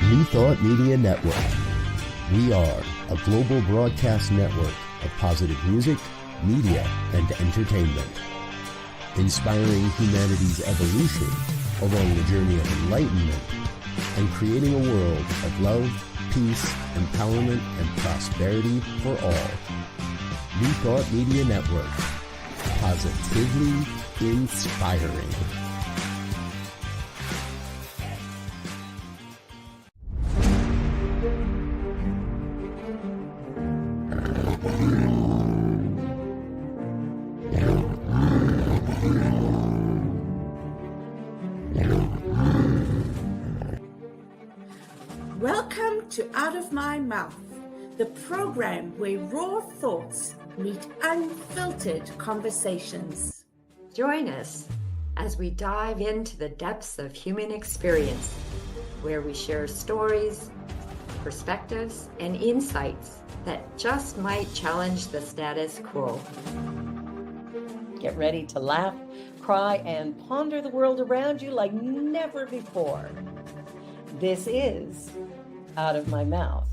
New Thought Media Network. We are a global broadcast network of positive music, media, and entertainment, inspiring humanity's evolution along the journey of enlightenment and creating a world of love, peace, empowerment, and prosperity for all. New Thought Media Network. Positively inspiring. Welcome to Out of My Mouth, the program where raw thoughts meet unfiltered conversations. Join us as we dive into the depths of human experience, where we share stories, perspectives, and insights that just might challenge the status quo. Get ready to laugh, cry, and ponder the world around you like never before. This is Out of My Mouth.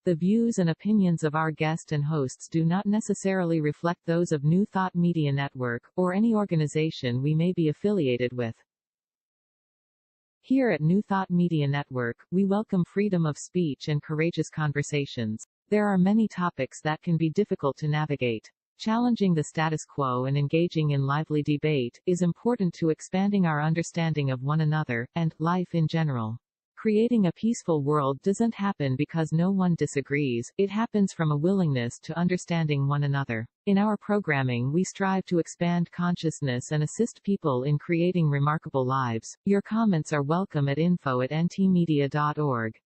The views and opinions of our guest and hosts do not necessarily reflect those of New Thought Media Network, or any organization we may be affiliated with. Here at New Thought Media Network, we welcome freedom of speech and courageous conversations. There are many topics that can be difficult to navigate. Challenging the status quo and engaging in lively debate is important to expanding our understanding of one another, and life in general. Creating a peaceful world doesn't happen because no one disagrees, it happens from a willingness to understanding one another. In our programming, we strive to expand consciousness and assist people in creating remarkable lives. Your comments are welcome at info@ntmedia.org.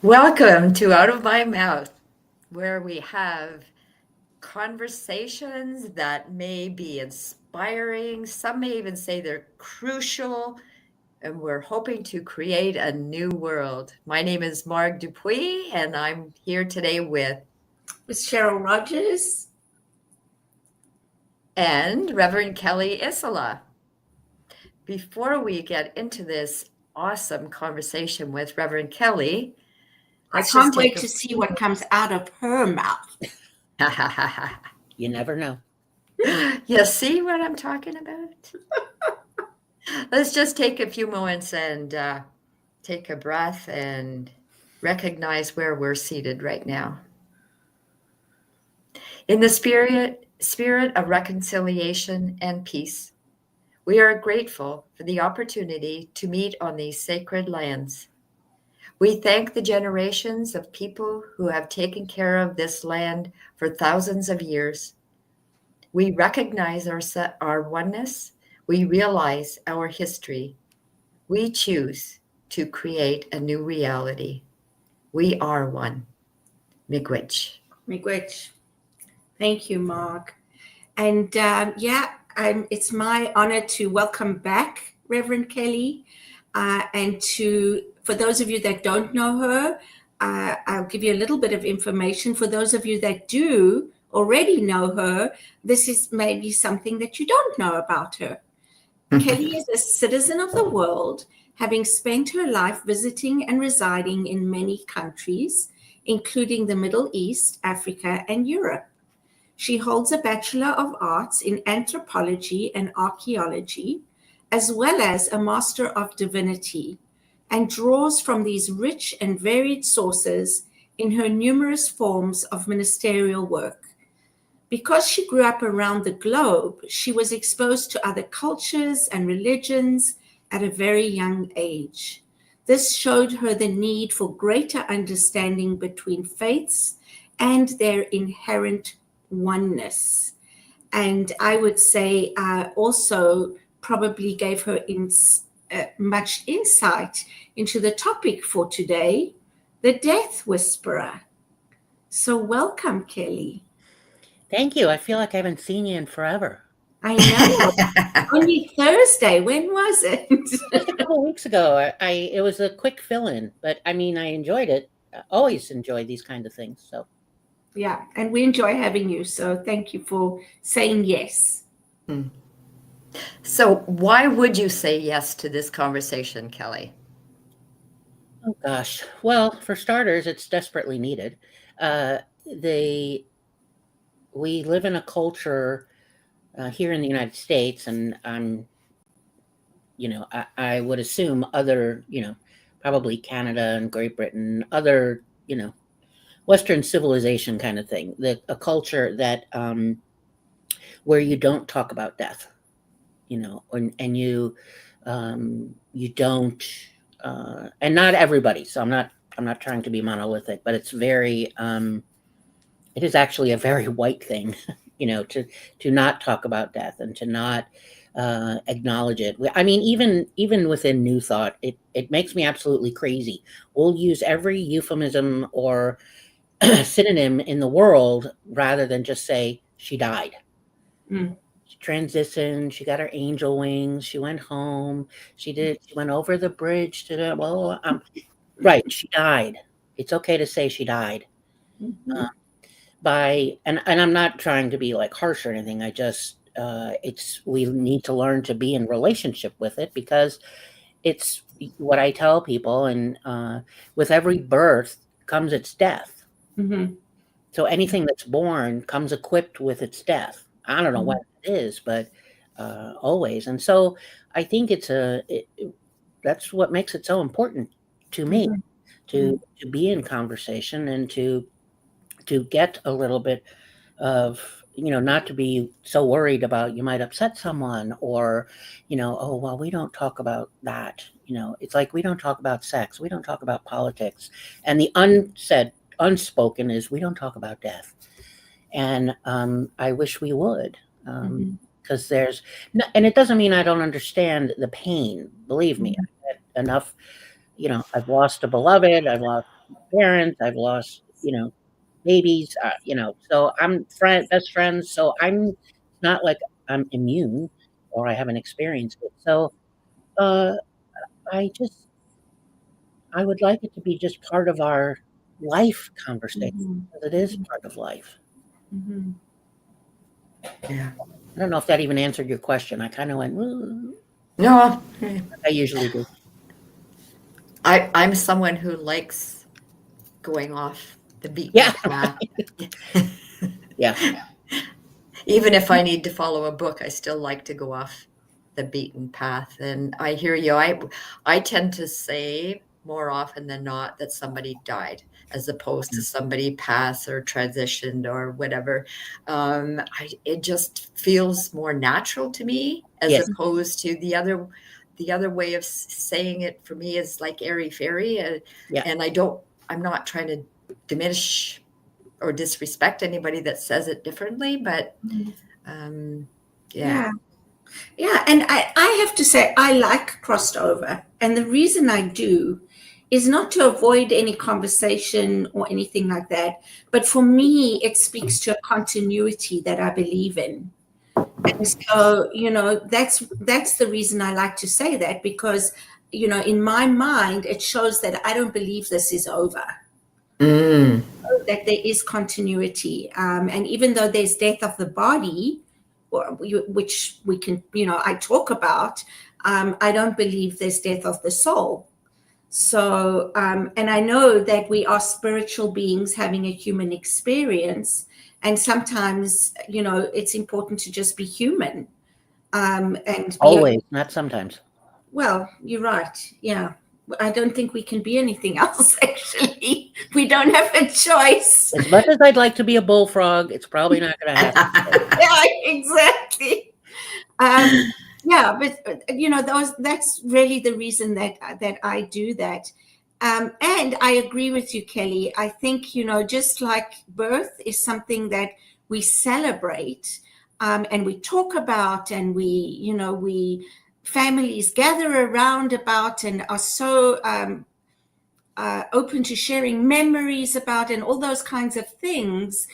Welcome to Out of My Mouth, where we have conversations that may be inspiring, some may even say they're crucial, and we're hoping to create a new world. My name is Marg Dupuis, and I'm here today with Cheryl Rogers and Reverend Kelly Isola. Before we get into this awesome conversation with Reverend Kelly, I can't wait to see what comes out of her mouth. You never know. You see what I'm talking about? Let's just take a few moments and take a breath and recognize where we're seated right now. In the spirit of reconciliation and peace, we are grateful for the opportunity to meet on these sacred lands. We thank the generations of people who have taken care of this land for thousands of years. We recognize our oneness. We realize our history. We choose to create a new reality. We are one. Miigwech. Miigwech. Thank you, Mark. And it's my honor to welcome back Reverend Kelly. For those of you that don't know her, I'll give you a little bit of information. For those of you that do already know her, this is maybe something that you don't know about her. Kelly is a citizen of the world, having spent her life visiting and residing in many countries, including the Middle East, Africa, and Europe. She holds a Bachelor of Arts in Anthropology and Archaeology, as well as a Master of Divinity, and draws from these rich and varied sources in her numerous forms of ministerial work. Because she grew up around the globe, she was exposed to other cultures and religions at a very young age. This showed her the need for greater understanding between faiths and their inherent oneness. And I would say also probably gave her much insight into the topic for today, the Death Whisperer. So welcome, Kelly. Thank you. I feel like I haven't seen you in forever. I know. Only Thursday. When was it? Just a couple of weeks ago. It was a quick fill-in, but I mean, I enjoyed it. I always enjoy these kind of things. So Yeah, and we enjoy having you. So thank you for saying yes. So why would you say yes to this conversation, Kelly? oh gosh. Well, for starters, it's desperately needed. They We live in a culture here in the United States, and I would assume other, probably Canada and Great Britain, other, Western civilization kind of thing, a culture that where you don't talk about death, and you don't, and not everybody. So I'm not trying to be monolithic, but it is actually a very white thing, to not talk about death and to not acknowledge it. I mean, even within New Thought, it makes me absolutely crazy. We'll use every euphemism or synonym in the world rather than just say she died. Mm. She transitioned. She got her angel wings. She went home. She went over the bridge to the. Well, right. She died. It's okay to say she died. Mhm. And I'm not trying to be like harsh or anything. I just we need to learn to be in relationship with it, because it's what I tell people. And with every birth comes its death. Mhm. So anything that's born comes equipped with its death. I don't know what it is, but always. And so I think that's what makes it so important to me, Mhm. to be in conversation and to get a little bit of, not to be so worried about you might upset someone, or, oh, well, we don't talk about that. It's like we don't talk about sex. We don't talk about politics. And the unspoken is we don't talk about death. And I wish we would, Mhm. because there's no, and it doesn't mean I don't understand the pain. Believe me, Mhm. I've had enough. I've lost a beloved. I've lost parents. I've lost, babies. So I'm best friends. So I'm not like I'm immune or I haven't experienced it. So uh, I would like it to be just part of our life conversation, Mhm. because it is part of life. Mhm. Yeah. I don't know if that even answered your question. I kind of went, "Ooh," No, like I usually do. I'm someone who likes going off the beaten Yeah, path. yeah, Even if I need to follow a book, I still like to go off the beaten path. And I hear you. I tend to say more often than not that somebody died, as opposed to somebody passed or transitioned or whatever. It just feels more natural to me, as yes, opposed to the other way of saying it for me is like airy fairy. yeah. And I'm not trying to diminish or disrespect anybody that says it differently, but um, yeah. Yeah. Yeah. And I have to say, I like crossed over. And the reason I do is not to avoid any conversation or anything like that. But for me, it speaks to a continuity that I believe in. And so, that's the reason I like to say that, because, in my mind, it shows that I don't believe this is over, Mm. that there is continuity. And even though there's death of the body, which we can, I talk about, I don't believe there's death of the soul. So, and I know that we are spiritual beings having a human experience. And sometimes, it's important to just be human, and be, Always, not sometimes. well, you're right. Yeah. I don't think we can be anything else, actually. We don't have a choice. As much as I'd like to be a bullfrog, it's probably not going to happen. Yeah, exactly. Yeah, but that's really the reason that I do that. And I agree with you, Kelly. I think, just like birth is something that we celebrate, and we talk about, and we families gather around about and are so open to sharing memories about, and all those kinds of things.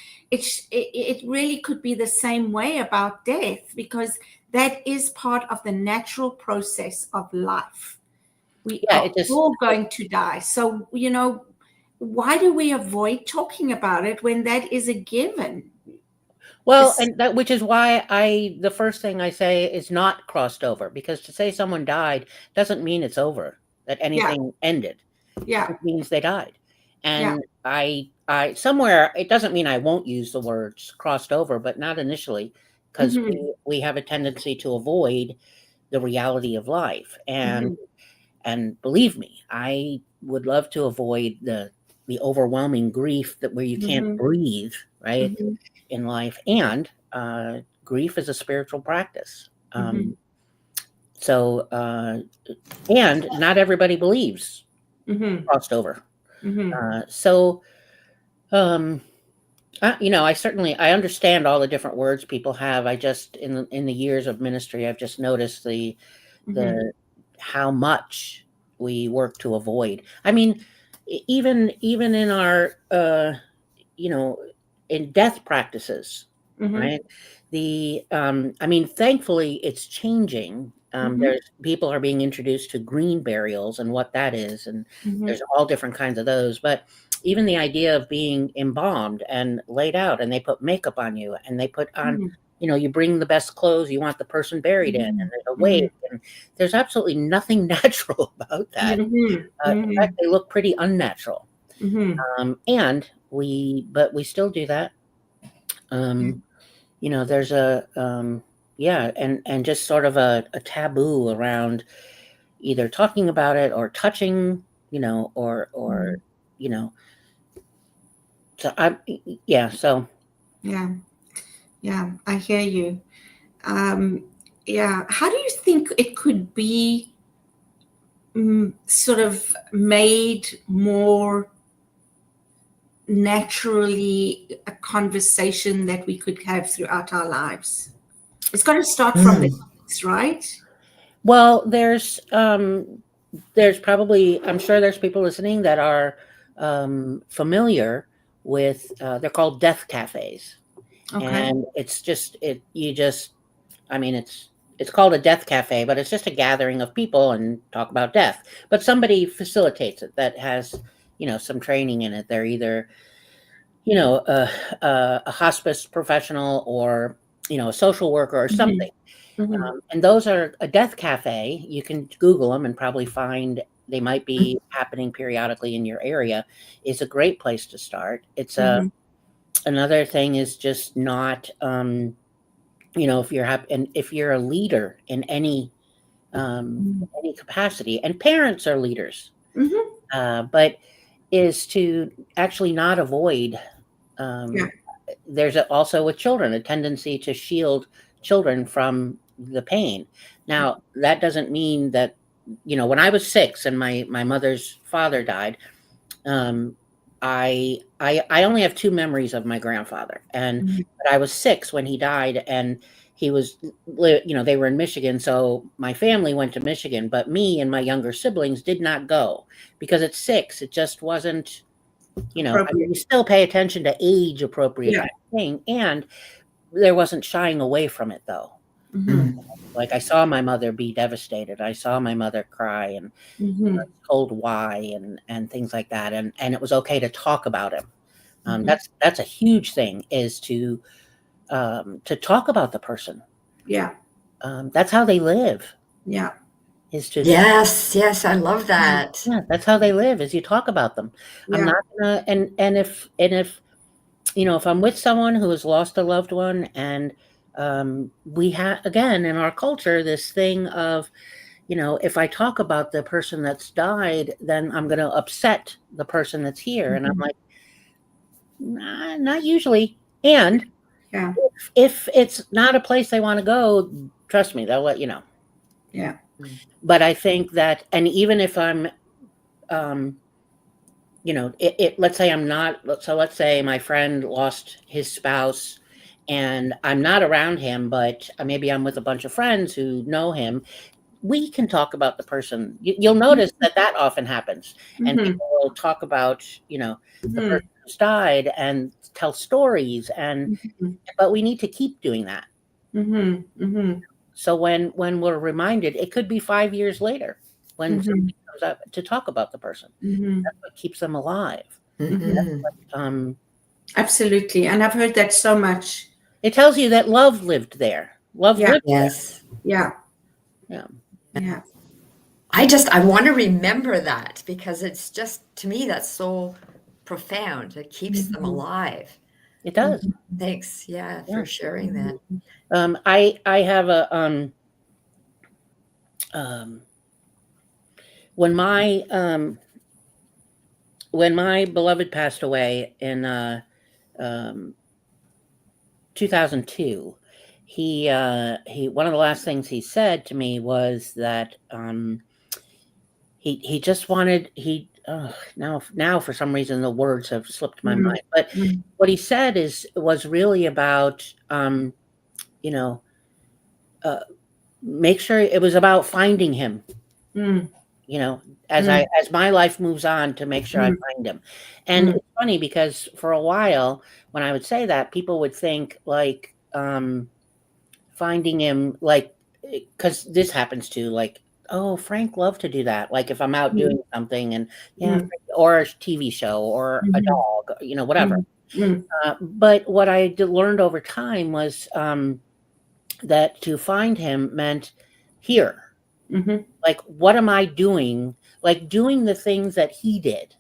it really could be the same way about death, because that is part of the natural process of life. We Yeah, are all going to die. So, why do we avoid talking about it when that is a given? Well, and that, which is why the first thing I say is not crossed over, because to say someone died doesn't mean it's over, that anything ended. Yeah. It means they died. Yeah. And I somewhere, it doesn't mean I won't use the words crossed over, but not initially, because we have a tendency to avoid the reality of life. And believe me, I would love to avoid the overwhelming grief that where you can't breathe, right, in life. And grief is a spiritual practice. So, and not everybody believes crossed over. So, I understand all the different words people have. I just, in the years of ministry, I've just noticed the how much we work to avoid. I mean, even in our in death practices, right? Thankfully it's changing. There's people are being introduced to green burials and what that is, and there's all different kinds of those. But even the idea of being embalmed and laid out, and they put makeup on you, and they put on, you bring the best clothes you want the person buried in, and there's a wake, and there's absolutely nothing natural about that. In fact, they look pretty unnatural. And we still do that. There's a and just sort of a taboo around either talking about it or touching, or so I hear you. How do you think it could be sort of made more naturally a conversation that we could have throughout our lives? It's got to start from the kids, right? Well, there's probably, I'm sure there's people listening that are familiar with, they're called death cafes. Okay. And it's it's called a death cafe, but it's just a gathering of people and talk about death. But somebody facilitates it that has, some training in it. They're either, a hospice professional or, a social worker or something. And those are a death cafe. You can Google them and probably find they might be happening periodically in your area. Is a great place to start. It's another thing is just not, if you're a leader in any capacity, and parents are leaders, but is to actually not avoid. There's also with children a tendency to shield children from the pain. Now, that doesn't mean that, when I was 6 and my mother's father died, I only have 2 memories of my grandfather, but I was 6 when he died, and he was, they were in Michigan, so my family went to Michigan, but me and my younger siblings did not go because at 6 it just wasn't, you still pay attention to age appropriate kind of thing, and there wasn't shying away from it though. Like I saw my mother be devastated. I saw my mother cry and told why and things like that. And it was okay to talk about him. That's a huge thing, is to talk about the person. Yeah. That's how they live. Yeah. Is to Yes, I love that. Yeah, that's how they live, is you talk about them. Yeah. I'm not gonna and if if I'm with someone who has lost a loved one, and we have, again, in our culture, this thing of, if I talk about the person that's died, then I'm going to upset the person that's here. And I'm like, nah, not usually. And if it's not a place they want to go, trust me, they'll let you know. Yeah. But I think that, and even if I'm, let's say I'm not, so let's say my friend lost his spouse and I'm not around him, but maybe I'm with a bunch of friends who know him. we can talk about the person. You'll notice that often happens, and people will talk about, the person who's died and tell stories, but we need to keep doing that. So when we're reminded, it could be 5 years later when somebody comes up to talk about the person. That's what keeps them alive. Absolutely. And I've heard that so much. It tells you that love lived there. Love lived Yes. Yeah. there. Yeah. I want to remember that, because it's just, to me, that's so profound. It keeps them alive. It does. Thanks. Yeah, for sharing that. I have a when my beloved passed away in 2002, he one of the last things he said to me was that he just wanted now for some reason the words have slipped my mind, but what he said was really about make sure it was about finding him, as my life moves on, to make sure I find him. And it's funny because for a while when I would say that, people would think like finding him, like, because this happens too, like, oh, Frank loved to do that. Like if I'm out doing something and or a TV show or a dog, whatever. But what I learned over time was that to find him meant here. Like, what am I doing? Like doing the things that he did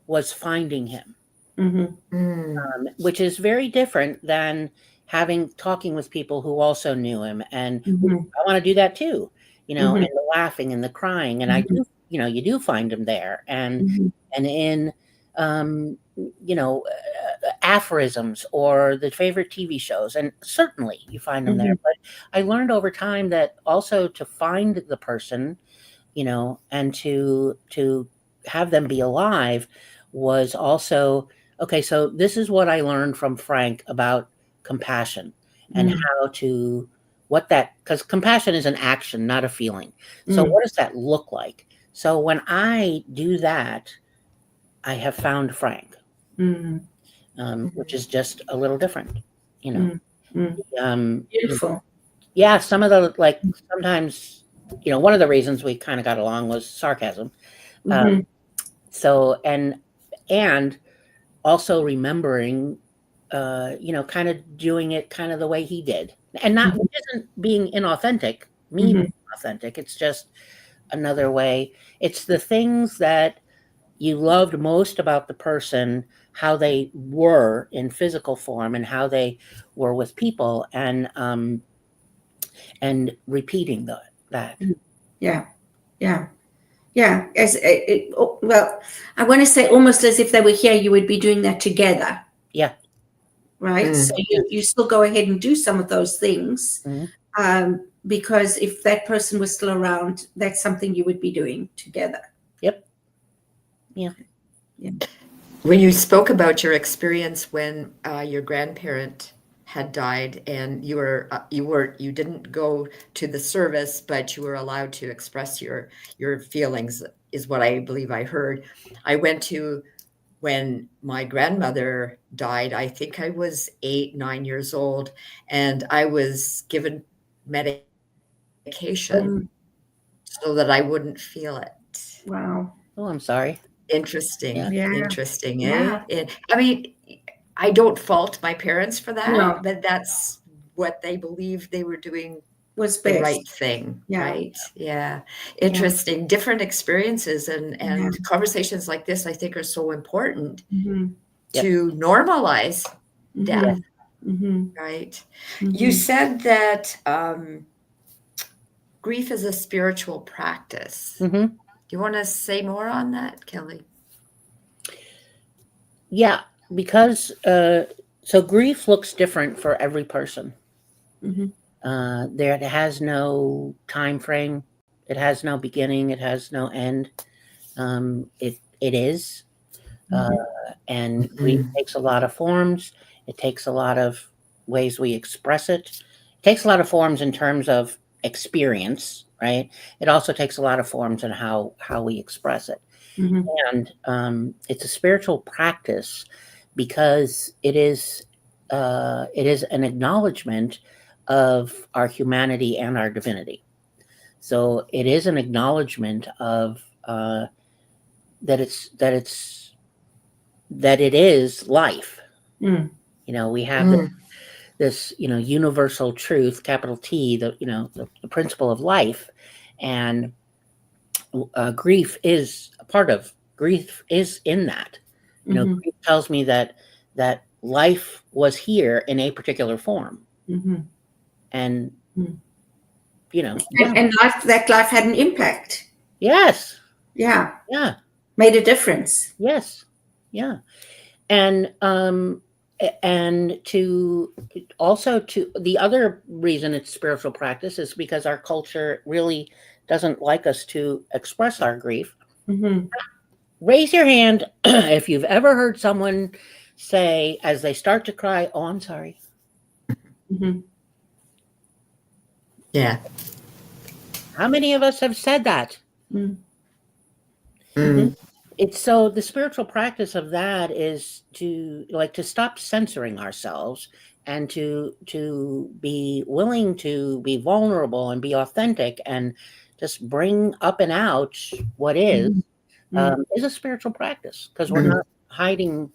was finding him, which is very different than talking with people who also knew him. And I want to do that too, and the laughing and the crying. And I do, you do find him there, and in, aphorisms or the favorite TV shows, and certainly you find them there. But I learned over time that also to find the person, and to have them be alive was also okay. So this is what I learned from Frank about compassion and how to because compassion is an action, not a feeling. So what does that look like? So when I do that, I have found Frank, which is just a little different, Beautiful. Yeah, some of the, like, sometimes, one of the reasons we kind of got along was sarcasm. So, and also remembering, kind of doing it kind of the way he did, and not which isn't being inauthentic, being authentic. It's just another way. It's the things that you loved most about the person, how they were in physical form and how they were with people, and repeating that. Yeah. Well, I want to say almost as if they were here, you would be doing that together. Yeah. Right. So you still go ahead and do some of those things, because if that person was still around, that's something you would be doing together. Yep. Yeah. When you spoke about your experience when your grandparent had died, and you didn't go to the service, but you were allowed to express your feelings, is what I believe I heard. I went to, when my grandmother died, I think I was 8, 9 years old, and I was given medication so that I wouldn't feel it. Wow. Oh, I'm sorry. Interesting. Yeah. Interesting. Yeah. I mean, I don't fault my parents for that, No. but that's what they believed they were doing Was the best. right thing. Yeah. Right. Yeah. Interesting. Different experiences and conversations like this, I think, are so important to normalize death. Right. You said that grief is a spiritual practice. Do you want to say more on that, Kelly? Yeah, because so grief looks different for every person. There, it has no time frame. It has no beginning. It has no end. It is, and grief takes a lot of forms. It takes a lot of ways we express it. It takes a lot of forms in terms of experience, right? It also takes a lot of forms in how we express it. Mhm. And it's a spiritual practice because it is an acknowledgement of our humanity and our divinity. So it is an acknowledgement of that it is life. Mm. We have this universal truth, capital T, the principle of life, and grief is a part of grief is in that. Mhm. Grief tells me that life was here in a particular form, Mhm. and Mm. yeah. And that life had an impact. Yes, Yeah, yeah, made a difference. yes, yeah, and to also, to the other reason it's spiritual practice is because our culture really doesn't like us to express our grief. Mhm. Raise your hand if you've ever heard someone say as they start to cry, "Oh, I'm sorry." Mhm. Yeah. How many of us have said that? Mm. Mm. It's so the spiritual practice of that is to stop censoring ourselves and to be willing to be vulnerable and be authentic and just bring up and out what is a spiritual practice, because we're not hiding,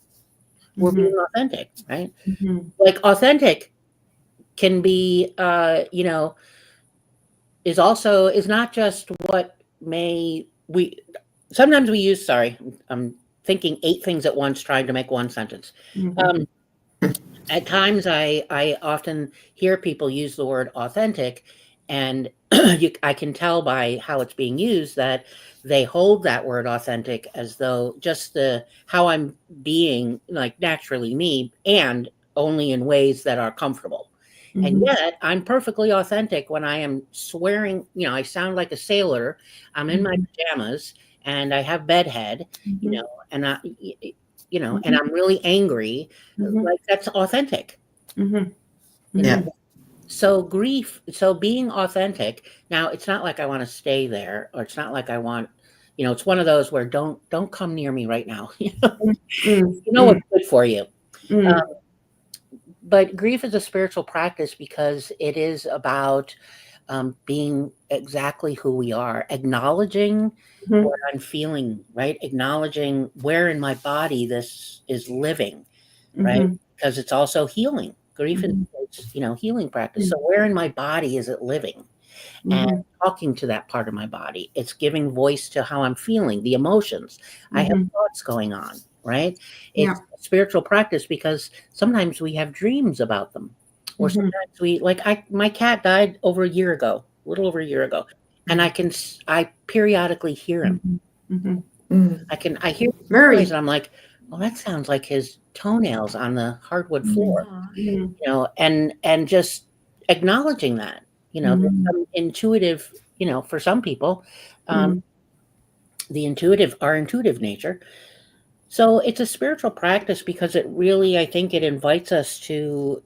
we're Mhm. being authentic, right? Mhm. Like authentic can be is not just what we sometimes we use, sorry, I'm thinking 8 things at once trying to make one sentence. Mhm. um, at times I often hear people use the word authentic, and I can tell by how it's being used that they hold that word authentic as though just how I'm being, like, naturally me, and only in ways that are comfortable. And Mhm. yet I'm perfectly authentic when I am swearing, I sound like a sailor, I'm in my pajamas, and I have bedhead, Mhm. and and I'm really angry. Mhm. Like, that's authentic, Mhm. you know? Yeah. Mhm. So being authentic, now it's not like I want to stay there, or it's not like I want, it's one of those where don't come near me right now. Mm. You know what's good for you. Mm. But grief is a spiritual practice because it is about being exactly who we are, acknowledging Mhm. what I'm feeling, right? Acknowledging where in my body this is living, right? Mhm. Because it's also healing. Grief is, Mhm. healing practice. So where in my body is it living? And Mhm. talking to that part of my body. It's giving voice to how I'm feeling, the emotions. I have Mhm. thoughts going on, right? Yeah. It's a spiritual practice because sometimes we have dreams about them. Or Mhm. sometimes my cat died over a year ago, a little over a year ago. And I periodically hear him. Mhm. Mhm. Mm. I hear the noise Murray. and I'm like, well, that sounds like his toenails on the hardwood floor, Aw. Mhm. and just acknowledging that, there's Mhm. some intuitive, for some people, um, Mhm. our intuitive nature. So it's a spiritual practice because it really, I think it invites us to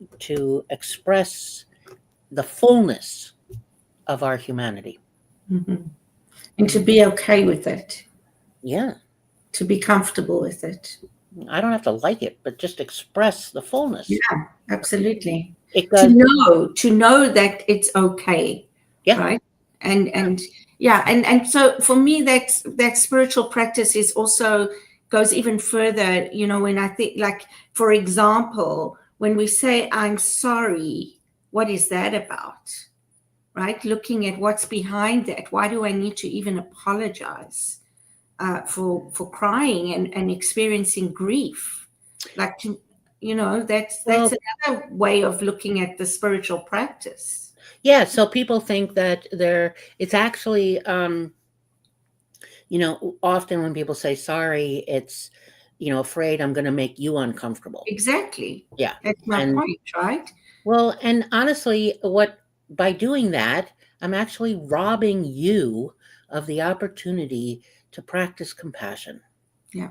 express the fullness of our humanity. Mhm. And to be okay with it, Yeah. to be comfortable with it. I don't have to like it, but just express the fullness. Yeah, absolutely. It To does. know that it's okay, Yeah. right? And yeah, and so for me, that spiritual practice is also goes even further. When I think, like, for example, when we say I'm sorry, what is that about? Right? Looking at what's behind that. Why do I need to even apologize for crying and experiencing grief? Like, that's Well, another way of looking at the spiritual practice. yeah. So people think that it's actually, often when people say sorry, it's, afraid I'm going to make you uncomfortable. Exactly. Yeah. That's my And point, right? well, and honestly, by doing that, I'm actually robbing you of the opportunity to practice compassion. Yeah.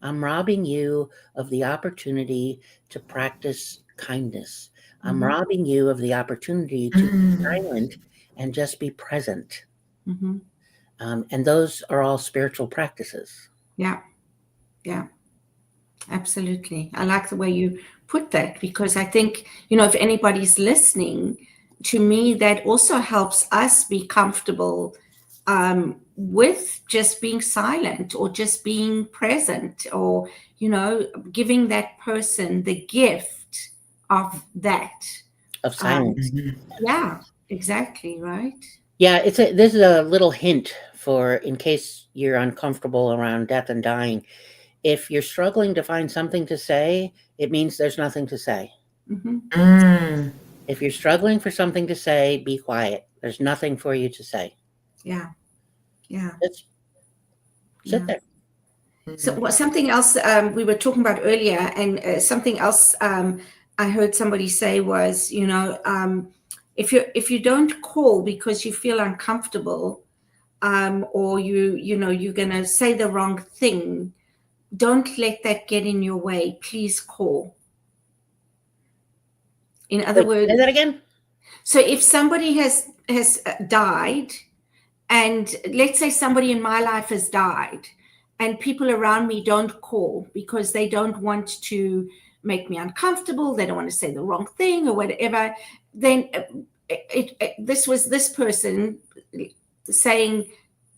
I'm robbing you of the opportunity to practice kindness. I'm Mhm. robbing you of the opportunity to be Mm. silent and just be present. Mm-hmm. And those are all spiritual practices. Yeah. Yeah. Absolutely. I like the way you put that, because I think, if anybody's listening to me, that also helps us be comfortable with just being silent or just being present, or, giving that person the gift of that. Of silence. Yeah, exactly. Right. Yeah, this is a little hint for, in case you're uncomfortable around death and dying. If you're struggling to find something to say, it means there's nothing to say. Mm-hmm. If you're struggling for something to say, be quiet. There's nothing for you to say. Yeah. Yeah. Just sit there. So something else we were talking about earlier, and something else I heard somebody say was, if you don't call because you feel uncomfortable, or you're gonna say the wrong thing, don't let that get in your way. Please call. In other words, say that again. So if somebody has died, and let's say somebody in my life has died, and people around me don't call because they don't want to make me uncomfortable, they don't want to say the wrong thing or whatever, then this was this person saying,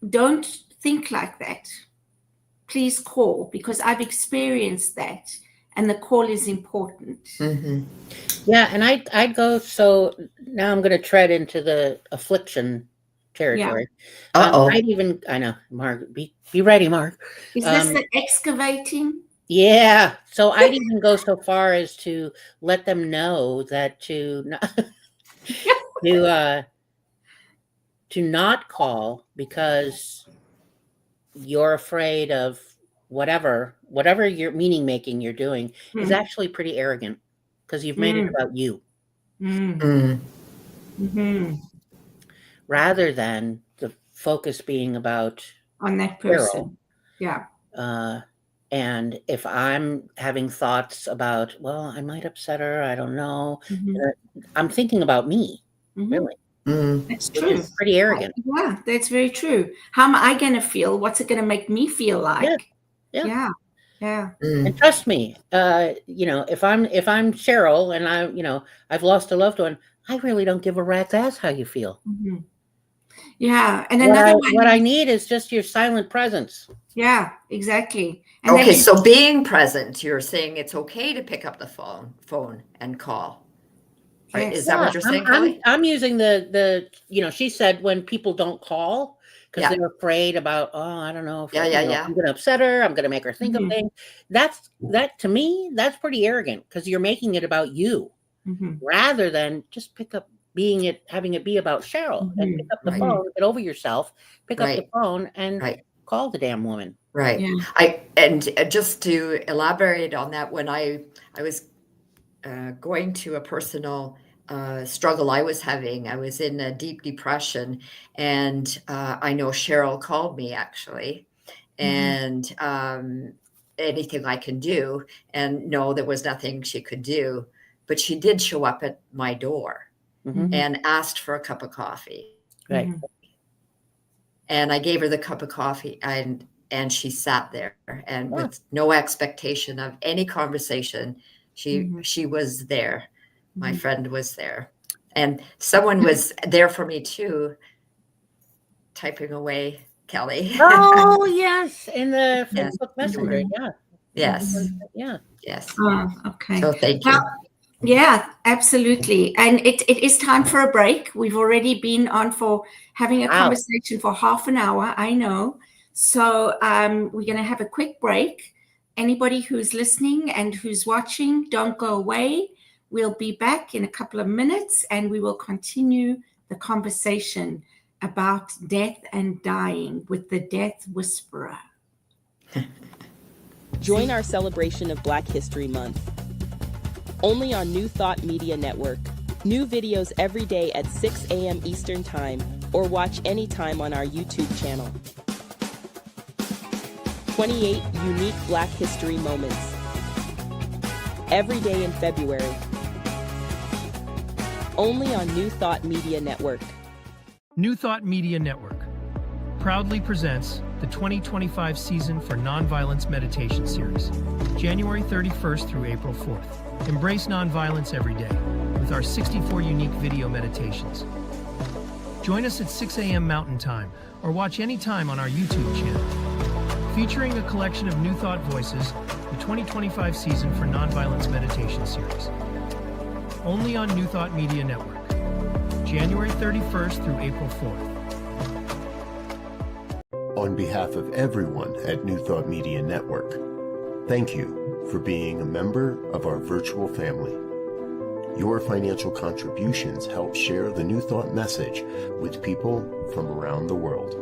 don't think like that. Please call, because I've experienced that, and the call is important. Mm-hmm. Yeah, and I'd go, so now I'm going to tread into the affliction territory. I know, Mark, be ready, Mark. Is this the excavating? Yeah, so I'd even go so far as to let them know that to not call because you're afraid of whatever your meaning making you're doing is actually pretty arrogant, because you've made it about you. Mm-hmm. Rather than the focus being about on that person. Yeah. And if I'm having thoughts about, well, I might upset her, I don't know, I'm thinking about me, really. That's true. Which is pretty arrogant. Yeah, that's very true. How am I going to feel? What's it going to make me feel like? Yeah. And trust me, if I'm Cheryl and I've lost a loved one, I really don't give a rat's ass how you feel. Yeah, and another one. What I need is just your silent presence. Yeah, exactly. And okay, so being present, you're saying it's okay to pick up the phone and call. Right? Yes. Is that what you're saying, Kelly? I'm using the she said when people don't call because they're afraid about, I don't know if I'm going to upset her, I'm going to make her think of things. That to me, that's pretty arrogant, because you're making it about you rather than just having it be about Cheryl and pick up the phone, get over yourself, pick up the phone and call the damn woman. Right. Yeah. And just to elaborate on that, when I was going to a personal struggle I was having, I was in a deep depression, and I know Cheryl called me actually, and anything I can do, and no, there was nothing she could do, but she did show up at my door and asked for a cup of coffee. Right. And I gave her the cup of coffee, and she sat there, and with no expectation of any conversation, she was there. My friend was there, and someone was there for me too, typing away, Kelly. Oh yes, in the Facebook Messenger. Yes. Yes. Oh, okay. So thank you. Yeah, absolutely. And it is time for a break. We've already been on for having a conversation for half an hour, I know. So we're going to have a quick break. Anybody who's listening and who's watching, don't go away. We'll be back in a couple of minutes, and we will continue the conversation about death and dying with the Death Whisperer. Join our celebration of Black History Month. Only on New Thought Media Network. New videos every day at 6 a.m. Eastern Time, or watch anytime on our YouTube channel. 28 unique Black History moments. Every day in February. Only on New Thought Media Network. New Thought Media Network proudly presents the 2025 season for Nonviolence Meditation Series, January 31st through April 4th. Embrace nonviolence every day with our 64 unique video meditations. Join us at 6 a.m. Mountain Time or watch anytime on our YouTube channel. Featuring a collection of New Thought voices, the 2025 season for Nonviolence Meditation Series. Only on New Thought Media Network, January 31st through April 4th. On behalf of everyone at New Thought Media Network, thank you for being a member of our virtual family. Your financial contributions help share the New Thought message with people from around the world.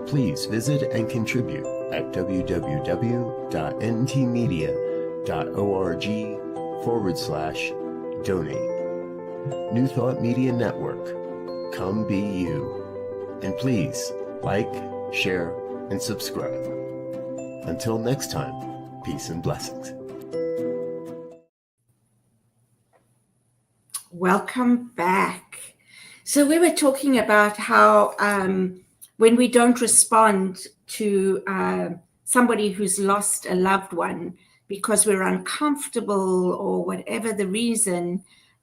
Please visit and contribute at www.ntmedia.org/donate. New Thought Media Network, come be you. And please like, share, and subscribe. Until next time, peace and blessings. Welcome back. So we were talking about how when we don't respond to somebody who's lost a loved one because we're uncomfortable or whatever the reason,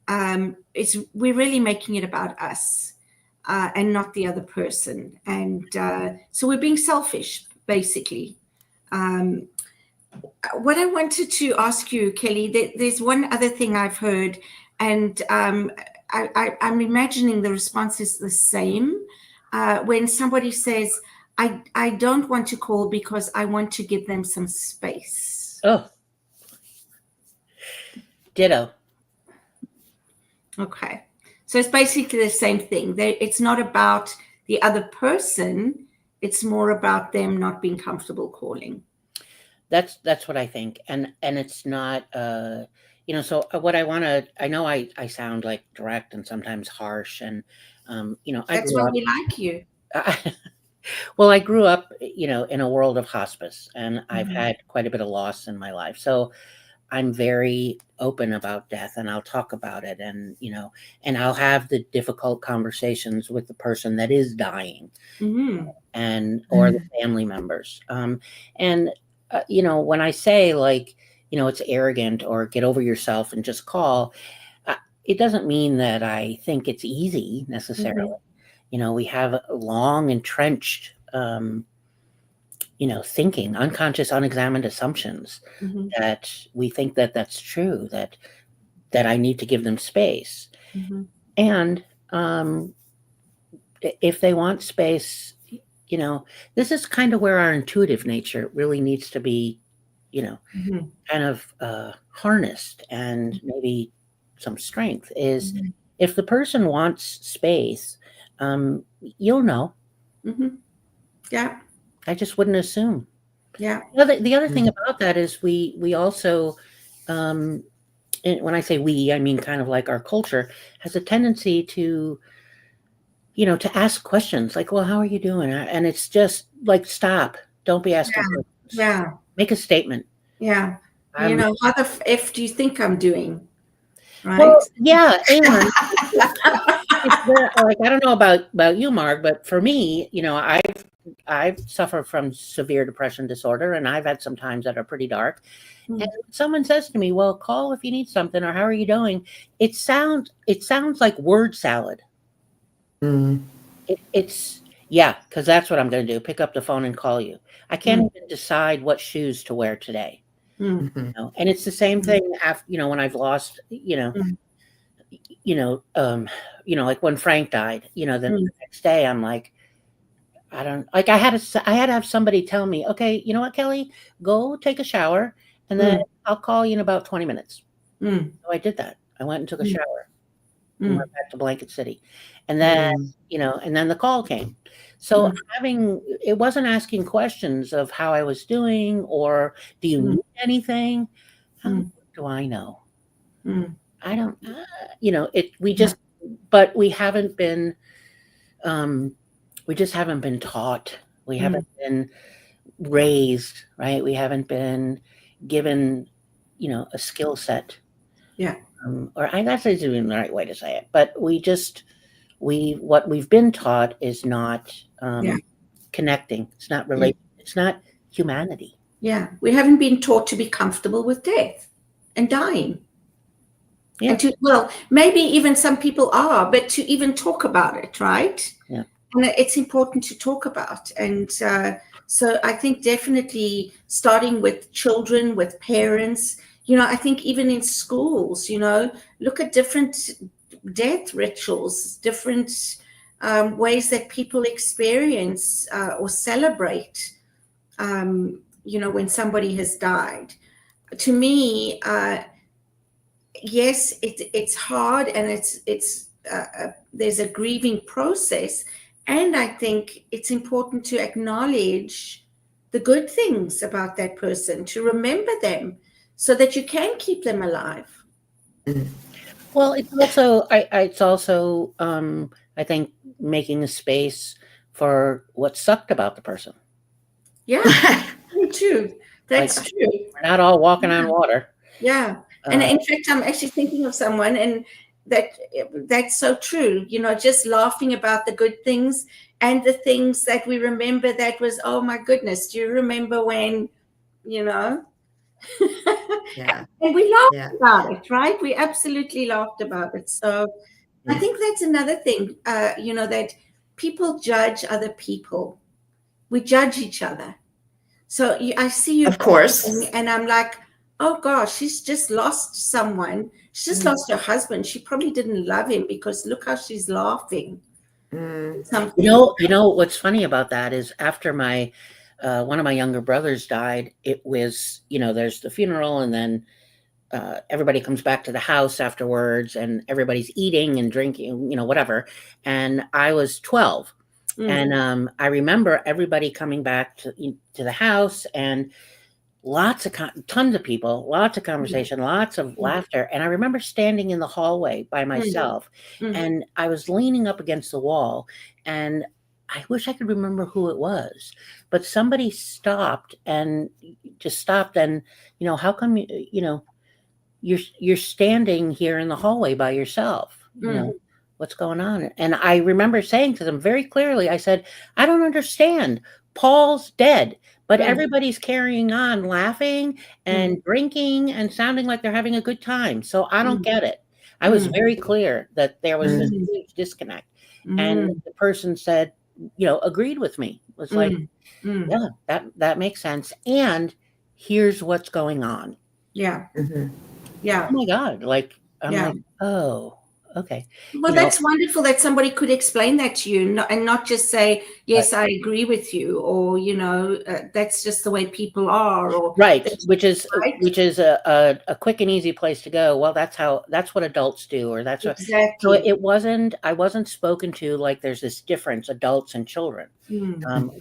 we're really making it about us and not the other person. And so we're being selfish, basically. What I wanted to ask you, Kelly, there's one other thing I've heard, and I'm imagining the response is the same. When somebody says, I don't want to call because I want to give them some space. Oh, ditto. Okay. So it's basically the same thing. It's not about the other person. It's more about them not being comfortable calling. That's what I think. And it's not, so what I know I sound like direct and sometimes harsh and, That's why we like you. Well, I grew up, in a world of hospice, and I've had quite a bit of loss in my life. So I'm very open about death, and I'll talk about it, and, and I'll have the difficult conversations with the person that is dying and, or the family members. When I say it's arrogant or get over yourself and just call, it doesn't mean that I think it's easy necessarily. We have a long entrenched, thinking, unconscious, unexamined assumptions that we think that that's true, that I need to give them space. And if they want space, this is kind of where our intuitive nature really needs to be, kind of harnessed, and maybe some strength is if the person wants space, you'll know. Yeah. I just wouldn't assume. Yeah. The other thing about that is we also, and when I say we, I mean kind of like our culture has a tendency to, to ask questions like, well, how are you doing? And it's just like, stop. Don't be asking questions. Yeah. Make a statement. Yeah. How the F do you think I'm doing? Right. Well, yeah. And I don't know about you, Mark, but for me, I've suffered from severe depression disorder, and I've had some times that are pretty dark. And someone says to me, well, call if you need something, or how are you doing? It sounds like word salad. It's because that's what I'm going to do. Pick up the phone and call you. I can't even decide what shoes to wear today. And it's the same thing after, when I've lost, like when Frank died, the next day I'm like, I had to have somebody tell me, okay, you know what, Kelly, go take a shower and then I'll call you in about 20 minutes. So I did that. I went and took a shower and went back to Blanket City. And then, and then the call came. So it wasn't asking questions of how I was doing or do you need anything? How do I know? I don't, but we haven't been, we just haven't been taught. We haven't been raised, right? We haven't been given, a skill set. Yeah. Or that's not even the right way to say it, but we just what we've been taught is not Yeah. connecting. It's not relation. It's not humanity. Yeah. We haven't been taught to be comfortable with death and dying. Yeah. And well, maybe even some people are, but to even talk about it, right? Yeah. And it's important to talk about. And so I think definitely starting with children, with parents, I think even in schools, look at different death rituals, different ways that people experience or celebrate, when somebody has died. To me, yes, it's hard, and it's there's a grieving process, and I think it's important to acknowledge the good things about that person, to remember them, so that you can keep them alive. Well, it's also I think making a space for what sucked about the person. Yeah, me too. That's Like, true. we're not all walking on water. Yeah. And in fact, I'm actually thinking of someone, and that's so true. Just laughing about the good things and the things that we remember that was, oh my goodness, do you remember when, Yeah. and we laughed Yeah. about it, right? We absolutely laughed about it. So I think that's another thing, that people judge other people. We judge each other. So I see you, Of course. and I'm like, oh gosh, she's just lost someone. She just lost her husband. She probably didn't love him, because look how she's laughing. Something. You know what's funny about that is, after my one of my younger brothers died, it was, there's the funeral, and then everybody comes back to the house afterwards, and everybody's eating and drinking, whatever. And I was 12. And I remember everybody coming back to the house, and tons of people, lots of conversation, lots of laughter. And I remember standing in the hallway by myself, and I was leaning up against the wall, and I wish I could remember who it was, but somebody stopped and how come you're standing here in the hallway by yourself? What's going on? And I remember saying to them very clearly, I said, I don't understand. Paul's dead, but everybody's carrying on, laughing and drinking and sounding like they're having a good time. So I don't get it. I was very clear that there was this huge disconnect. And the person said, agreed with me. It was like, yeah, that makes sense. And here's what's going on. Yeah. Yeah. Oh my God. I'm like, oh, okay. Well, that's wonderful that somebody could explain that to you, and not just say, yes, I agree with you, or, that's just the way people are. Or right. Which is a quick and easy place to go. Well, that's what adults do, or that's exactly. So I wasn't spoken to like there's this difference, adults and children.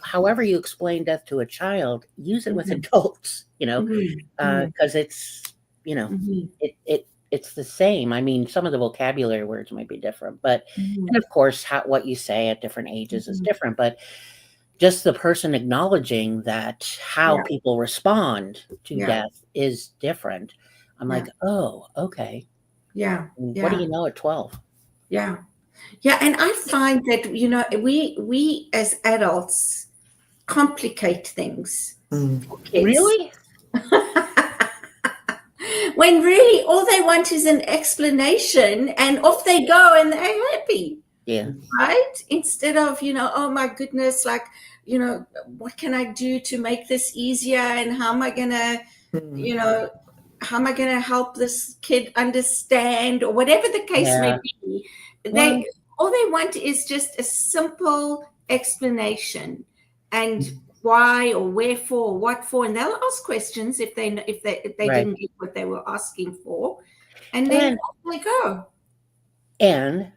However you explain death to a child, use it with adults, because it's, it's the same. I mean, some of the vocabulary words might be different, but and of course, what you say at different ages is different. But just the person acknowledging that how people respond to death is different. I'm like, oh, okay. Yeah. What do you know at 12? Yeah. Yeah. And I find that, we as adults complicate things. Really? When really all they want is an explanation, and off they go, and they're happy. Yeah. Right? Instead of, oh my goodness, what can I do to make this easier? And how am I gonna, how am I gonna help this kid understand, or whatever the case may be? All they want is just a simple explanation, and why or wherefore or what for, and they'll ask questions if they didn't get what they were asking for, and then off they go. And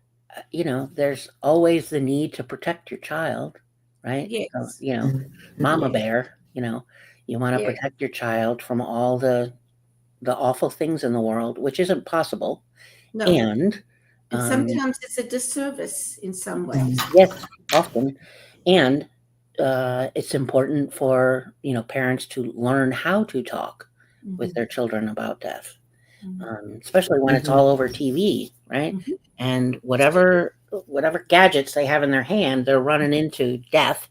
there's always the need to protect your child, right? Yes. So, mama bear, you want to protect your child from all the awful things in the world, which isn't possible. No. And sometimes it's a disservice in some ways. Yes, often. And it's important for parents to learn how to talk with their children about death, especially when it's all over TV, right? And whatever whatever gadgets they have in their hand, they're running into death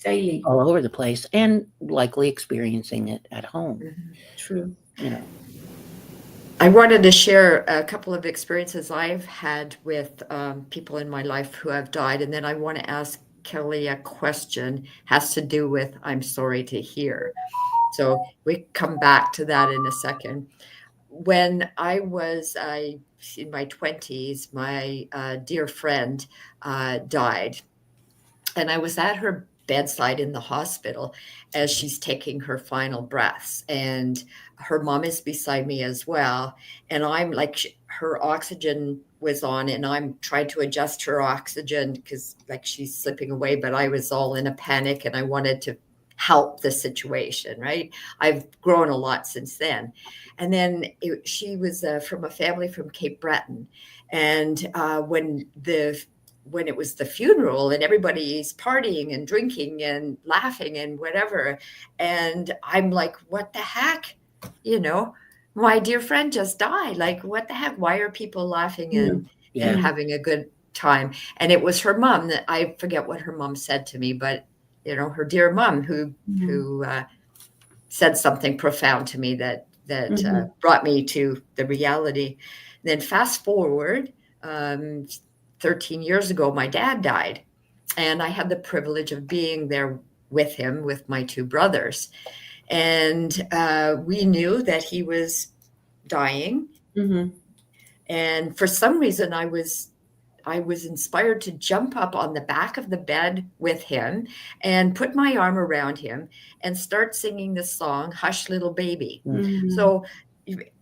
Daily. all over the place, and likely experiencing it at home. True. You know, I wanted to share a couple of experiences I've had with people in my life who have died, and then I want to ask Kelly a question, has to do with I'm sorry to hear. So we come back to that in a second. When I was in my 20s, my dear friend died, and I was at her bedside in the hospital as she's taking her final breaths, and her mom is beside me as well, and I'm like, her oxygen was on, and I'm trying to adjust her oxygen because like she's slipping away, but I was all in a panic and I wanted to help the situation, right? I've grown a lot since then. And then she was from a family from Cape Breton, and when it was the funeral and everybody's partying and drinking and laughing and whatever. And I'm like, what the heck? You know, my dear friend just died. Like, what the heck? Why are people laughing and having a good time? And it was her mom that I forget what her mom said to me, but you know, her dear mom who said something profound to me that brought me to the reality. Then fast forward, 13 years ago, my dad died, and I had the privilege of being there with him, with my two brothers. And we knew that he was dying. And for some reason, I was inspired to jump up on the back of the bed with him and put my arm around him and start singing the song, Hush Little Baby. So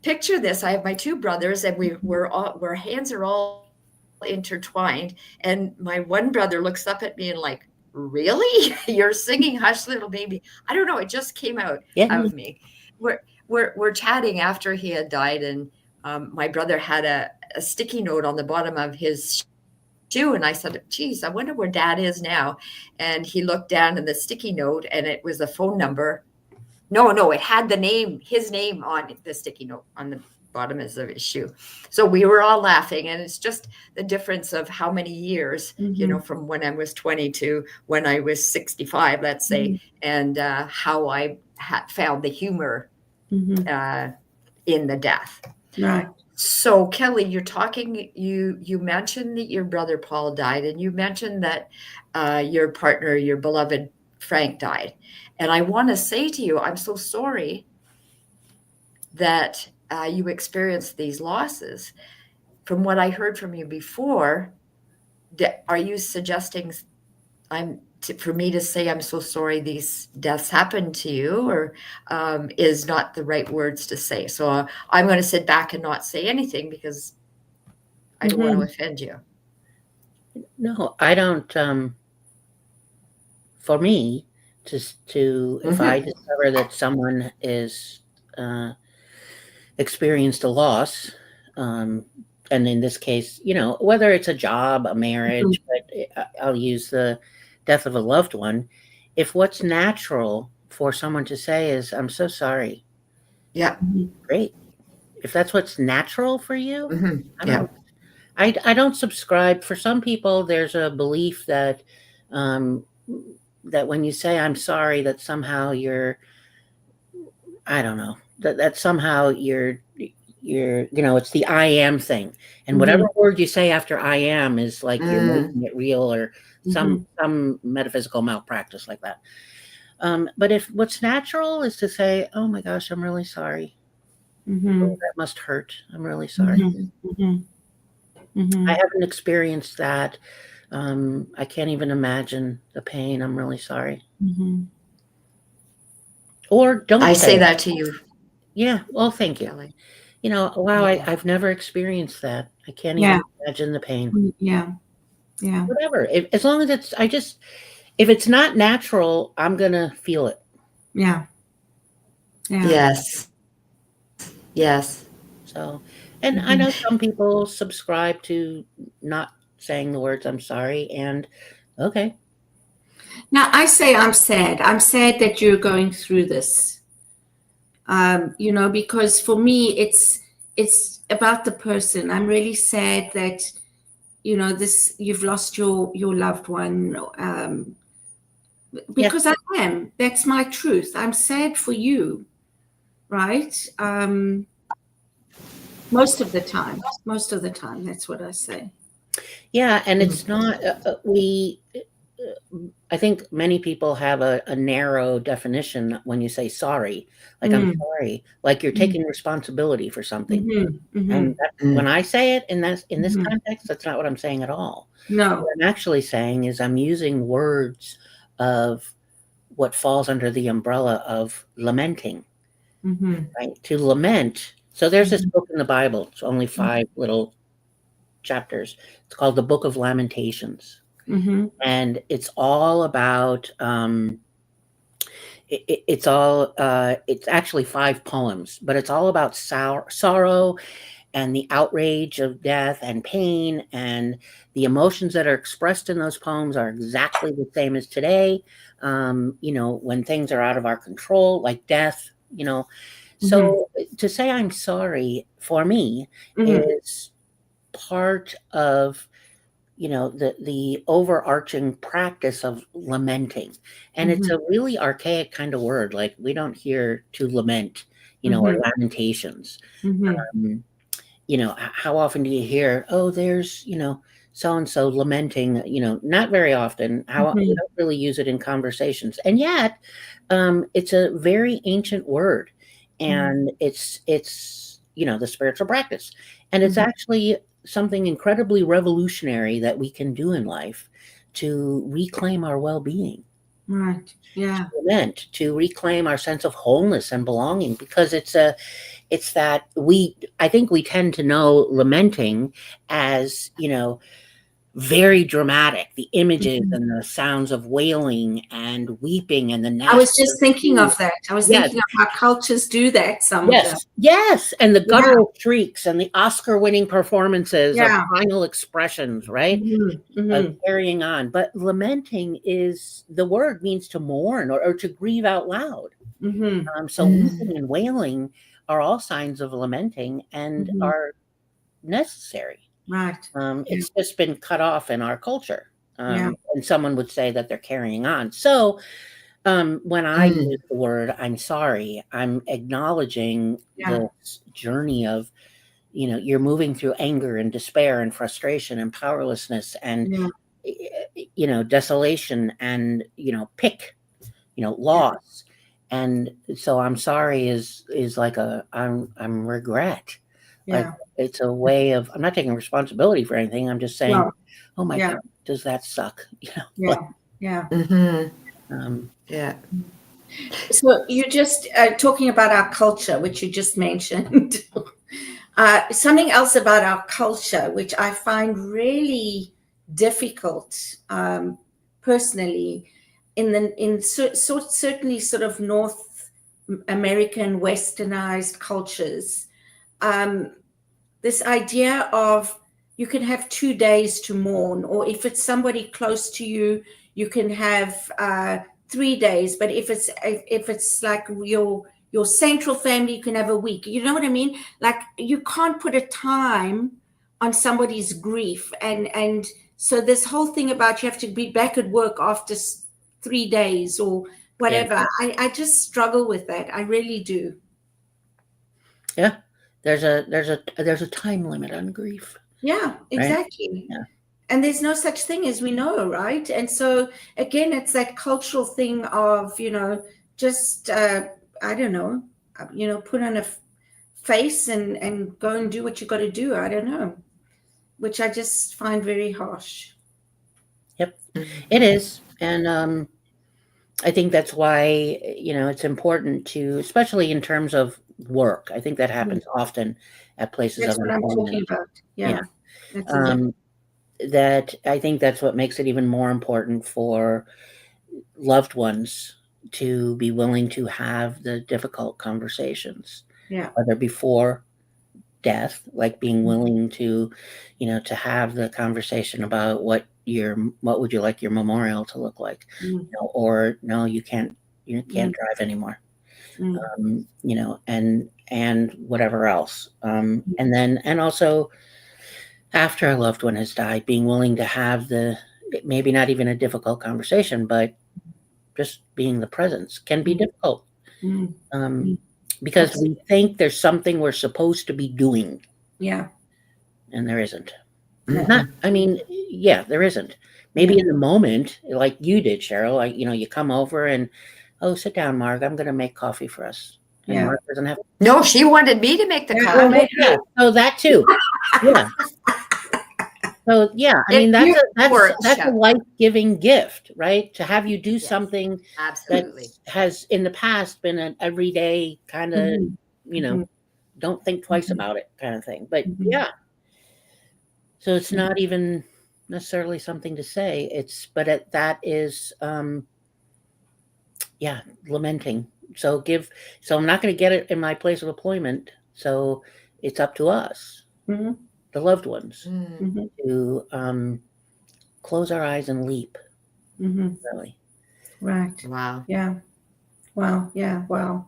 picture this. I have my two brothers, and our hands are all intertwined, and my one brother looks up at me and like, really? You're singing Hush Little Baby? I don't know, it just came out of me. We're chatting after he had died, and my brother had a sticky note on the bottom of his shoe, and I said, geez, I wonder where Dad is now. And he looked down in the sticky note, and it was a phone number. No, it had his name on the sticky note on the bottom of his shoe. So we were all laughing, and it's just the difference of how many years, you know, from when I was 20 to when I was 65, let's say, and how I found the humor in the death. Right. So Kelly, you're talking, you mentioned that your brother Paul died, and you mentioned that your partner, your beloved Frank, died. And I want to say to you, I'm so sorry that you experienced these losses. From what I heard from you before, are you suggesting for me to say I'm so sorry these deaths happened to you, or is not the right words to say? So I'm going to sit back and not say anything because I don't want to offend you. No, I don't. For me, to if I discover that someone is experienced a loss, and in this case, you know, whether it's a job, a marriage, but I'll use the death of a loved one. If what's natural for someone to say is, I'm so sorry. Yeah. Great. If that's what's natural for you, I don't subscribe. For some people, there's a belief that that when you say I'm sorry, that somehow you're, I don't know, that somehow you're, you know, it's the I am thing. And whatever word you say after I am is like you're making it real, or some metaphysical malpractice like that. But if what's natural is to say, oh my gosh, I'm really sorry. Oh, that must hurt. I'm really sorry. I haven't experienced that. I can't even imagine the pain. I'm really sorry. Or don't I say that to you. Yeah. Well, thank you. Kelly. You know, wow, I've never experienced that. I can't even imagine the pain. Yeah. Whatever. As long as it's, if it's not natural, I'm going to feel it. Yeah. Yes. So, and I know some people subscribe to not saying the words I'm sorry, and okay. Now I say I'm sad. I'm sad that you're going through this. You know, because for me it's about the person. I'm really sad that you've lost your loved one, because I am. That's my truth. I'm sad for you, right? Most of the time, that's what I say. Yeah, and it's not I think many people have a narrow definition when you say sorry. Like, I'm sorry, like you're taking responsibility for something. And when I say it in this context, that's not what I'm saying at all. No. What I'm actually saying is I'm using words of what falls under the umbrella of lamenting, right? To lament. So there's this book in the Bible. It's only 5 little chapters. It's called the Book of Lamentations. And it's all about it's actually 5 poems, but it's all about sorrow and the outrage of death and pain, and the emotions that are expressed in those poems are exactly the same as today. When things are out of our control, like death, So to say I'm sorry for me is part of the overarching practice of lamenting. And it's a really archaic kind of word. Like, we don't hear to lament, or lamentations. How often do you hear, oh, there's, so-and-so lamenting, not very often. We don't really use it in conversations. And yet, it's a very ancient word. And it's the spiritual practice. And it's actually something incredibly revolutionary that we can do in life to reclaim our well-being. Right. Yeah. To reclaim our sense of wholeness and belonging, because I think we tend to know lamenting as, very dramatic, the images and the sounds of wailing and weeping and the I was just thinking of that. I was Yes. thinking of how cultures do that. Some of them. Yes, and the guttural shrieks and the Oscar-winning performances of final expressions, right? Of carrying on. But lamenting the word means to mourn or to grieve out loud. So weeping and wailing are all signs of lamenting and are necessary. Right. It's just been cut off in our culture. And someone would say that they're carrying on. So when I use the word I'm sorry, I'm acknowledging this journey of, you're moving through anger and despair and frustration and powerlessness and, desolation and, loss. And so I'm sorry is like I'm regret. Like, it's a way of, I'm not taking responsibility for anything. I'm just saying, oh my God, does that suck? So you're just talking about our culture, which you just mentioned. Something else about our culture, which I find really difficult personally, certainly sort of North American westernized cultures. This idea of you can have 2 days to mourn, or if it's somebody close to you, you can have 3 days. But if it's like your central family, you can have a week. You know what I mean? Like, you can't put a time on somebody's grief, and so this whole thing about you have to be back at work after 3 days or whatever. I just struggle with that. I really do. Yeah. There's a time limit on grief. Yeah, exactly. Right? Yeah. And there's no such thing as we know, right? And so again, it's that cultural thing of, just I don't know, put on a face and go and do what you got to do. I don't know, which I just find very harsh. Yep, it is. And I think that's why, it's important to, especially in terms of work. I think that happens often at places. That's what I'm talking about. Yeah. That I think that's what makes it even more important for loved ones to be willing to have the difficult conversations. Yeah. Whether before death, like being willing to, to have the conversation about what would you like your memorial to look like, or no, you can't drive anymore. And whatever else. And also after a loved one has died, being willing to have maybe not even a difficult conversation, but just being the presence can be difficult. Because we think there's something we're supposed to be doing. Yeah. And there isn't. There isn't. Maybe in the moment, like you did, Cheryl, like, you come over and, oh, sit down, Mark, I'm going to make coffee for us. And Mark doesn't have. No, she wanted me to make the coffee. Yeah. Oh, that too. Yeah. So yeah, I mean, that's a life-giving gift, right? To have you do something that has in the past been an everyday kind of, don't think twice about it kind of thing. But yeah, so it's not even necessarily something to say. That is, lamenting. So I'm not going to get it in my place of employment. So it's up to us. The loved ones to close our eyes and leap. Really. Right. Wow. Yeah. Wow. Yeah. Wow.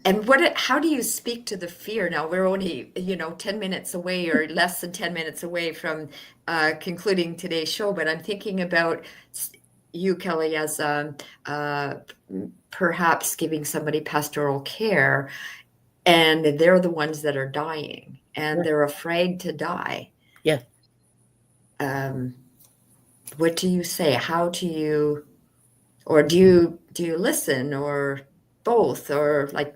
And how do you speak to the fear? Now we're only, 10 minutes away or less than 10 minutes away from concluding today's show, but I'm thinking about you, Kelly, as perhaps giving somebody pastoral care, and they're the ones that are dying and they're afraid to die. Yeah. What do you say? How do you, or do you listen, or both, or like,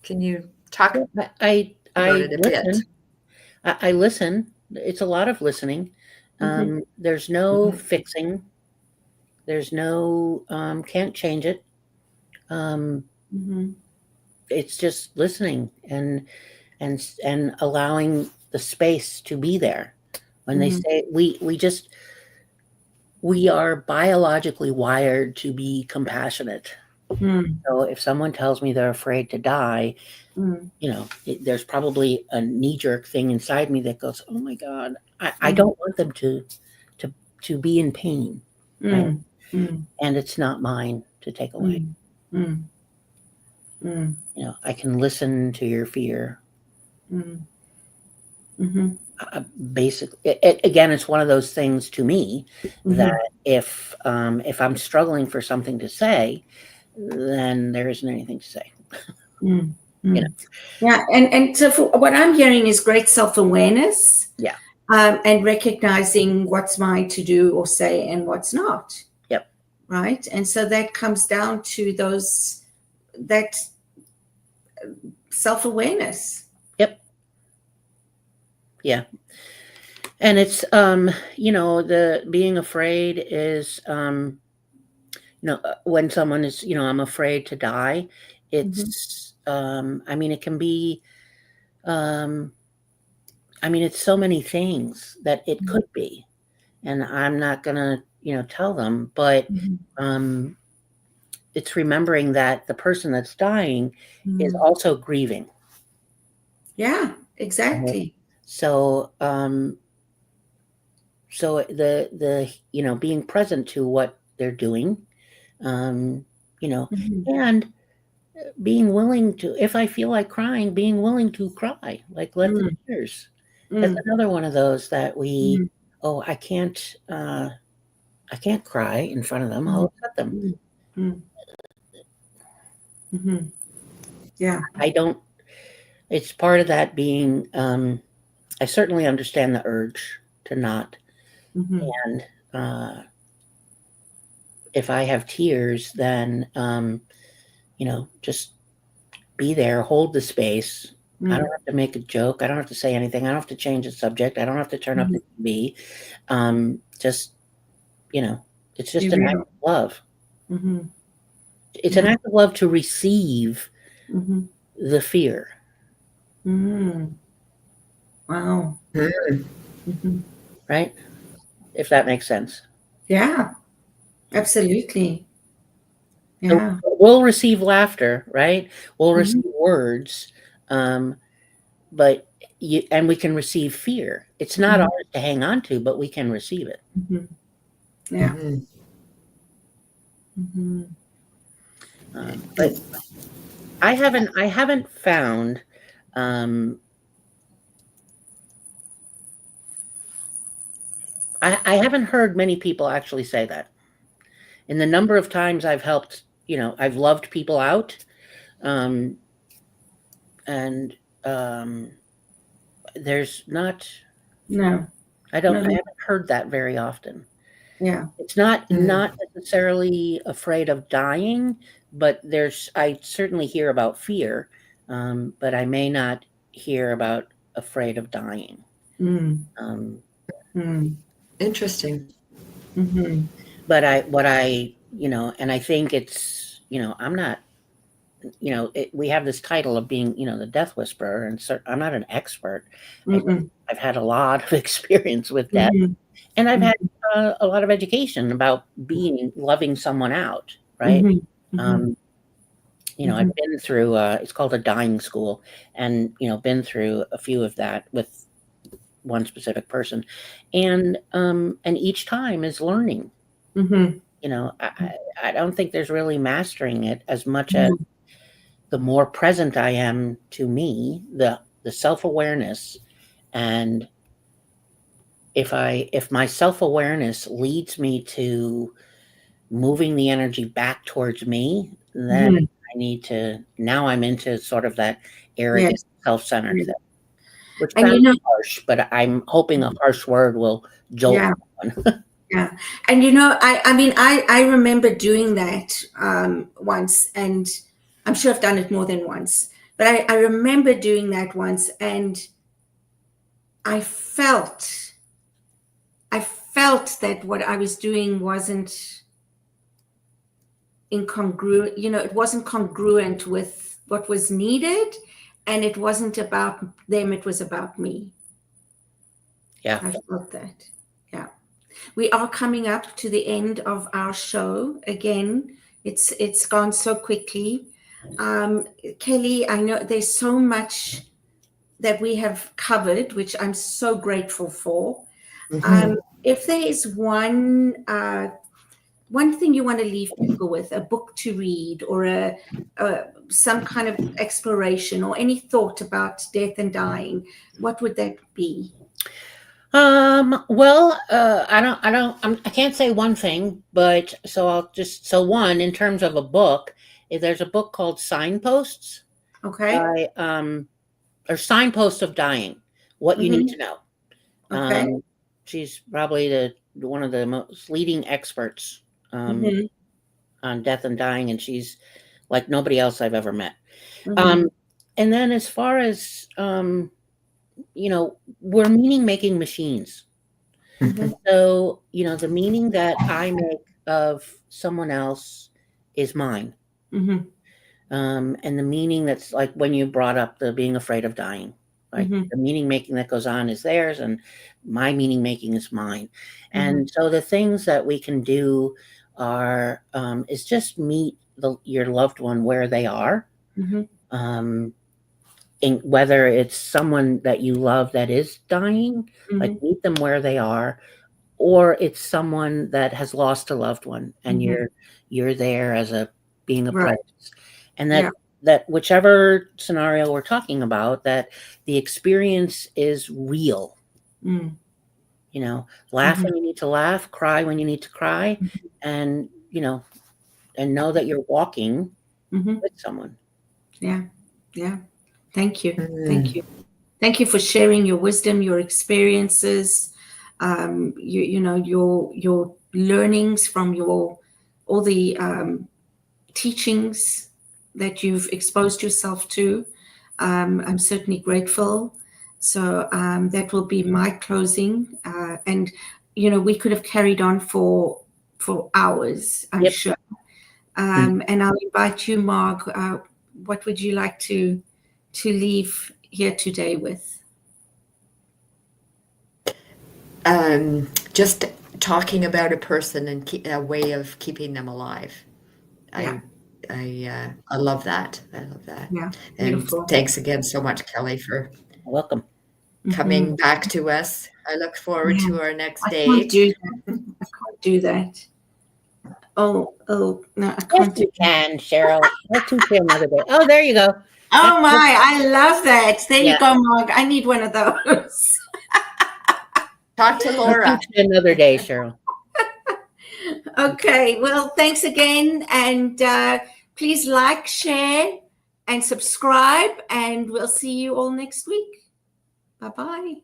can you talk about it a bit? I listen. It's a lot of listening. There's no fixing. There's no can't change it. It's just listening and allowing the space to be there. When they say we are biologically wired to be compassionate. So if someone tells me they're afraid to die, there's probably a knee-jerk thing inside me that goes, "Oh my God, I don't want them to be in pain." Right? And it's not mine to take away. I can listen to your fear. Basically, again, it's one of those things to me that if I'm struggling for something to say, then there isn't anything to say. Yeah, and so what I'm hearing is great self-awareness. Yeah. And recognizing what's mine to do or say and what's not. Yep. Right. And so that comes down to that self-awareness. Yep. Yeah. And it's, the being afraid is, when someone is, I'm afraid to die, it's, it can be, it's so many things that it could be, and I'm not gonna, tell them, but, it's remembering that the person that's dying is also grieving. Yeah, exactly. So, the being present to what they're doing, and being willing to, if I feel like crying, being willing to cry, like let the tears. That's another one of those that we, I can't cry in front of them. I'll upset them. Yeah. It's part of that being, I certainly understand the urge to not. And if I have tears, then, just be there, hold the space. I don't have to make a joke. I don't have to say anything. I don't have to change the subject. I don't have to turn up the TV. Just, it's just an act of love. It's an act of love to receive the fear. Wow. Right? If that makes sense. Yeah, absolutely. Yeah. So we'll receive laughter, right? We'll receive words, but and we can receive fear. It's not ours to hang on to, but we can receive it. Yeah. But I haven't found I haven't heard many people actually say that. In the number of times I've helped, I've loved people out, and there's not. No. I No. haven't heard that very often. Yeah. It's not necessarily afraid of dying, but I certainly hear about fear, but I may not hear about afraid of dying. Interesting. But and I think it's, I'm not, we have this title of being, the death whisperer, and so I'm not an expert. I've had a lot of experience with death, and I've had a lot of education about loving someone out, right? I've been through, it's called a dying school, and, been through a few of that with one specific person, and each time is learning. I don't think there's really mastering it as much as the more present I am to me, the self-awareness. And if my self-awareness leads me to moving the energy back towards me, then now I'm into sort of that arrogant, self-centered thing, which sounds harsh, but I'm hoping a harsh word will jolt someone. Yeah. And, I remember doing that once, and I'm sure I've done it more than once, but I remember doing that once, and I felt that what I was doing wasn't incongruent, it wasn't congruent with what was needed, and it wasn't about them, it was about me. Yeah. I felt that. Yeah. We are coming up to the end of our show. Again, it's gone so quickly. Kelly, I know there's so much that we have covered, which I'm so grateful for. If there is one thing you want to leave people with, a book to read, or some kind of exploration, or any thought about death and dying, what would that be? Well, I can't say one thing, but one, in terms of a book, there's a book called Signposts. Okay. Or Signposts of Dying, What You Need to Know. Okay. She's probably one of the most leading experts on death and dying, and she's like nobody else I've ever met. And then as far as we're meaning-making machines. So, the meaning that I make of someone else is mine. And the meaning that's like when you brought up the being afraid of dying, right? The meaning making that goes on is theirs, and my meaning making is mine. And so the things that we can do are is just meet your loved one where they are. And whether it's someone that you love that is dying, like meet them where they are, or it's someone that has lost a loved one, and you're there as being a presence. And that whichever scenario we're talking about, that the experience is real. Laugh when you need to laugh, cry when you need to cry, and and know that you're walking with someone. Yeah. Thank you. Thank you for sharing your wisdom, your experiences, your learnings from all the teachings that you've exposed yourself to. I'm certainly grateful. So that will be my closing. And we could have carried on for hours, I'm sure. And I'll invite you, Mark. What would you like to leave here today with? Just talking about a person and a way of keeping them alive. I love that. I love that. Yeah, and beautiful. Thanks again so much, Kelly, for welcome coming back to us. I look forward to our next date. I can't do that. Oh no, I can't. Yes, you can, Cheryl. Let's do another day. Oh, there you go. Oh my, I love that. There you go, Mark. I need one of those. Talk to I'll Laura. teach you another day, Cheryl. Okay, well, thanks again. And please like, share, and subscribe. And we'll see you all next week. Bye-bye.